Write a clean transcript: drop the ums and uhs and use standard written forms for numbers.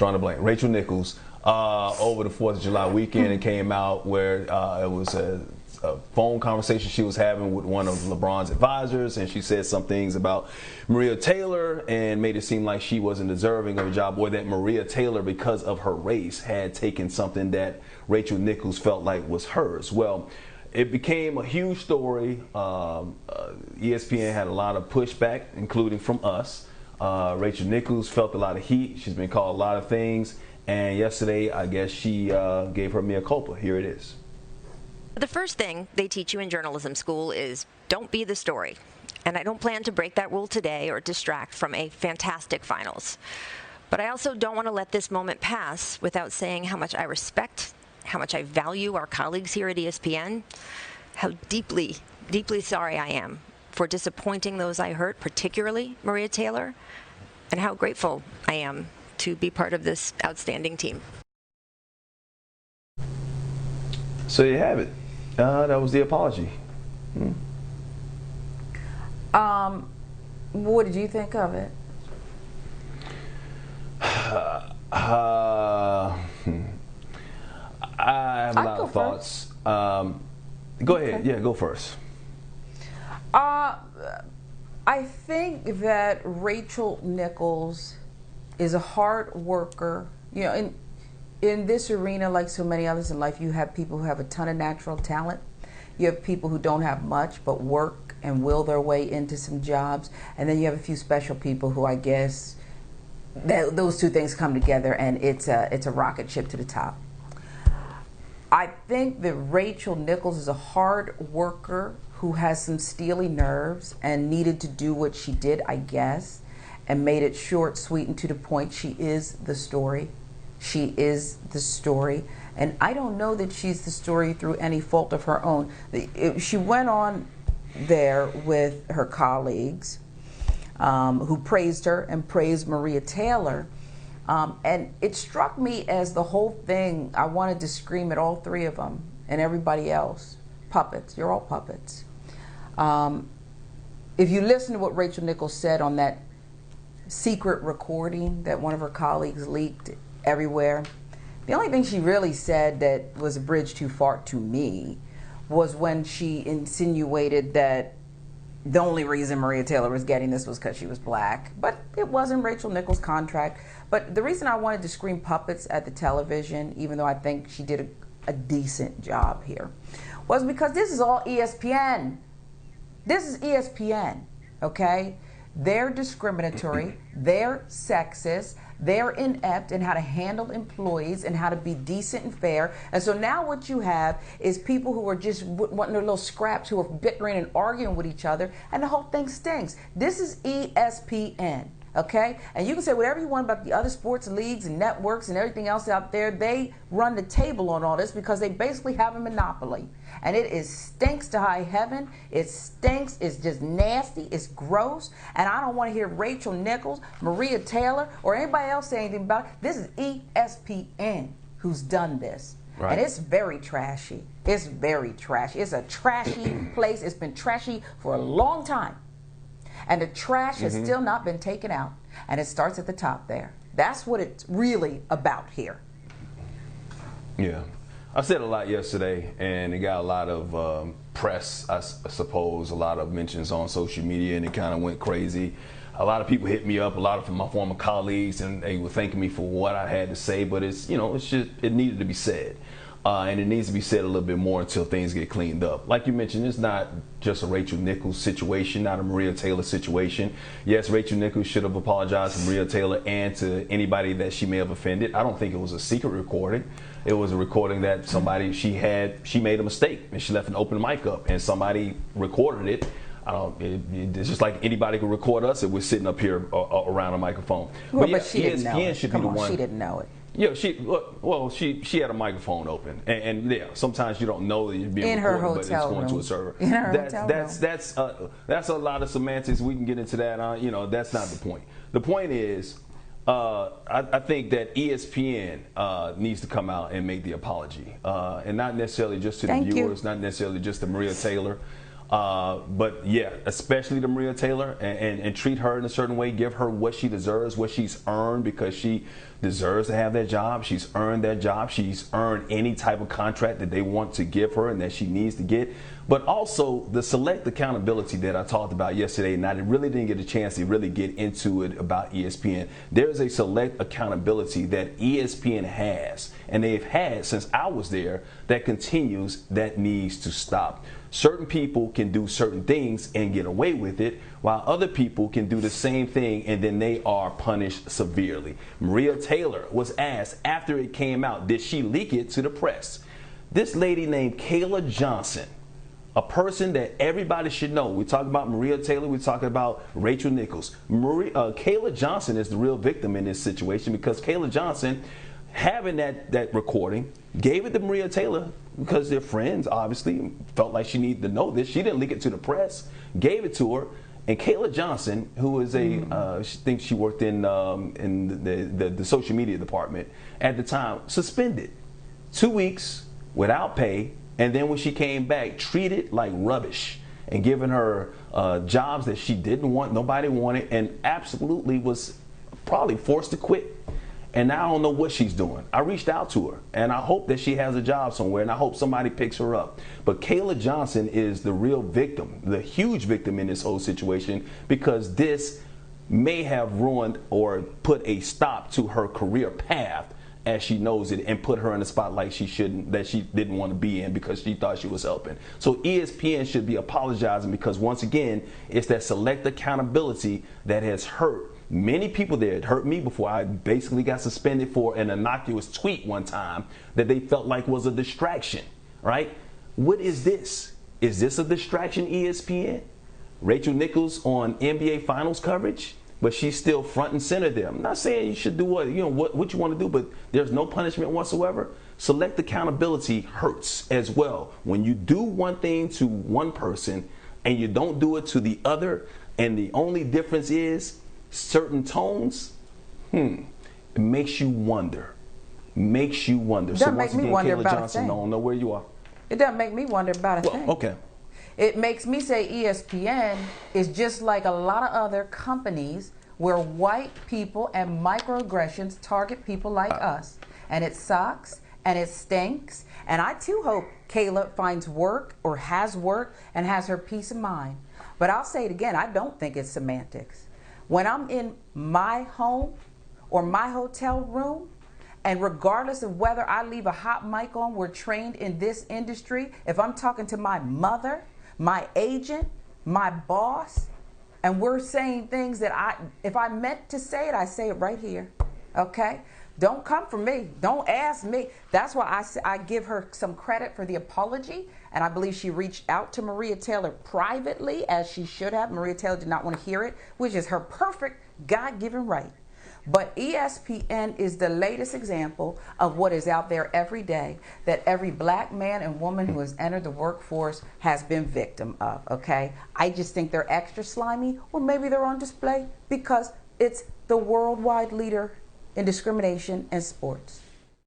drawing a blank. Rachel Nichols over the 4th of July weekend. It came out where it was a phone conversation she was having with one of LeBron's advisors, and she said some things about Maria Taylor and made it seem like she wasn't deserving of a job, or that Maria Taylor, because of her race, had taken something that Rachel Nichols felt like was hers. Well, it became a huge story. ESPN had a lot of pushback, including from us. Rachel Nichols felt a lot of heat. She's been called a lot of things, and yesterday, I guess she gave her mea culpa. Here it is. The first thing they teach you in journalism school is don't be the story. And I don't plan to break that rule today or distract from a fantastic finals. But I also don't want to let this moment pass without saying how much I respect, how much I value our colleagues here at ESPN, how deeply, deeply sorry I am for disappointing those I hurt, particularly Maria Taylor, and how grateful I am to be part of this outstanding team. So you have it. That was the apology. What did you think of it? I have a lot of thoughts. Go ahead. Yeah, go first. I think that Rachel Nichols is a hard worker. You know, in this arena, like so many others in life, you have people who have a ton of natural talent. You have people who don't have much but work and will their way into some jobs. And then you have a few special people who, I guess, those two things come together and it's a rocket ship to the top. I think that Rachel Nichols is a hard worker who has some steely nerves and needed to do what she did, I guess, and made it short, sweet, and to the point. She is the story. She is the story. And I don't know that she's the story through any fault of her own. She went on there with her colleagues who praised her and praised Maria Taylor. And it struck me as the whole thing, I wanted to scream at all three of them and everybody else. Puppets. You're all puppets. If you listen to what Rachel Nichols said on that secret recording that one of her colleagues leaked everywhere, the only thing she really said that was a bridge too far to me was when she insinuated that the only reason Maria Taylor was getting this was because she was black. But it wasn't Rachel Nichols' contract. But the reason I wanted to scream puppets at the television, even though I think she did a decent job here, was because this is all ESPN. This is ESPN, okay? They're discriminatory, they're sexist, they're inept in how to handle employees and how to be decent and fair. And so now what you have is people who are just wanting their little scraps, who are bickering and arguing with each other, and the whole thing stinks. This is ESPN, okay? And you can say whatever you want about the other sports leagues and networks and everything else out there. They run the table on all this because they basically have a monopoly. And it stinks to high heaven. It stinks. It's just nasty. It's gross. And I don't want to hear Rachel Nichols, Maria Taylor, or anybody else say anything about it. This is ESPN who's done this. Right. And it's very trashy. It's very trashy. It's a trashy place. It's been trashy for a long time. And the trash has still not been taken out. And it starts at the top there. That's what it's really about here. Yeah. I said a lot yesterday, and it got a lot of press, I suppose, a lot of mentions on social media, and it kind of went crazy. A lot of people hit me up, a lot of my former colleagues, and they were thanking me for what I had to say, but it's, you know, it's just, it needed to be said. And it needs to be said a little bit more until things get cleaned up. Like you mentioned, it's not just a Rachel Nichols situation, not a Maria Taylor situation. Yes, Rachel Nichols should have apologized to Maria Taylor and to anybody that she may have offended. I don't think it was a secret recording. It was a recording that somebody, she made a mistake and she left an open mic up and somebody recorded it. It's just like anybody could record us if we're sitting up here around a microphone. Well, but she didn't know it. Should be the one. She didn't know it. Yeah, she had a microphone open, and yeah, sometimes you don't know that you're being recorded, but it's going to a server. In her hotel room. That's a lot of semantics. We can get into that. You know, that's not the point. The point is, I think that ESPN needs to come out and make the apology, and not necessarily just to the viewers, not necessarily just to Maria Taylor. But yeah, especially to Maria Taylor, and treat her in a certain way, give her what she deserves, what she's earned, because she deserves to have that job. She's earned that job. She's earned any type of contract that they want to give her and that she needs to get. But also the select accountability that I talked about yesterday, and I really didn't get a chance to really get into it about ESPN. There's a select accountability that ESPN has, and they've had since I was there, that continues, that needs to stop. Certain people can do certain things and get away with it, while other people can do the same thing and then they are punished severely. Maria Taylor was asked after it came out, did she leak it to the press? This lady named Kayla Johnson, a person that everybody should know. We talk about Maria Taylor, we talking about Rachel Nichols. Kayla Johnson is the real victim in this situation, because Kayla Johnson, having that recording, gave it to Maria Taylor because they're friends, obviously, felt like she needed to know this. She didn't leak it to the press, gave it to her. And Kayla Johnson, who is she thinks she worked in the social media department at the time, suspended 2 weeks without pay. And then when she came back, treated like rubbish and given her jobs that she didn't want, nobody wanted, and absolutely was probably forced to quit. And now I don't know what she's doing. I reached out to her, and I hope that she has a job somewhere, and I hope somebody picks her up. But Kayla Johnson is the real victim, the huge victim in this whole situation, because this may have ruined or put a stop to her career path as she knows it, and put her in a spotlight she didn't want to be in because she thought she was helping. So ESPN should be apologizing, because once again, it's that select accountability that has hurt many people there. It hurt me before. I basically got suspended for an innocuous tweet one time that they felt like was a distraction, right? What is this? Is this a distraction, ESPN? Rachel Nichols on NBA Finals coverage, but she's still front and center there. I'm not saying you should do what you want to do, but there's no punishment whatsoever. Select accountability hurts as well. When you do one thing to one person and you don't do it to the other, and the only difference is certain tones, it makes you wonder. Makes you wonder. So once again, Kayla Johnson, I don't know where you are. It doesn't make me wonder about a thing. Okay. It makes me say ESPN is just like a lot of other companies where white people and microaggressions target people like us. And it sucks and it stinks. And I too hope Kayla finds work or has work and has her peace of mind. But I'll say it again, I don't think it's semantics. When I'm in my home or my hotel room, and regardless of whether I leave a hot mic on, we're trained in this industry. If I'm talking to my mother, my agent, my boss, and we're saying things that if I meant to say it, I say it right here, okay? Don't come for me. Don't ask me. That's why I give her some credit for the apology, and I believe she reached out to Maria Taylor privately, as she should have. Maria Taylor did not want to hear it, which is her perfect God-given right. But ESPN is the latest example of what is out there every day that every black man and woman who has entered the workforce has been victim of, okay? I just think they're extra slimy, or maybe they're on display because it's the worldwide leader in discrimination in sports.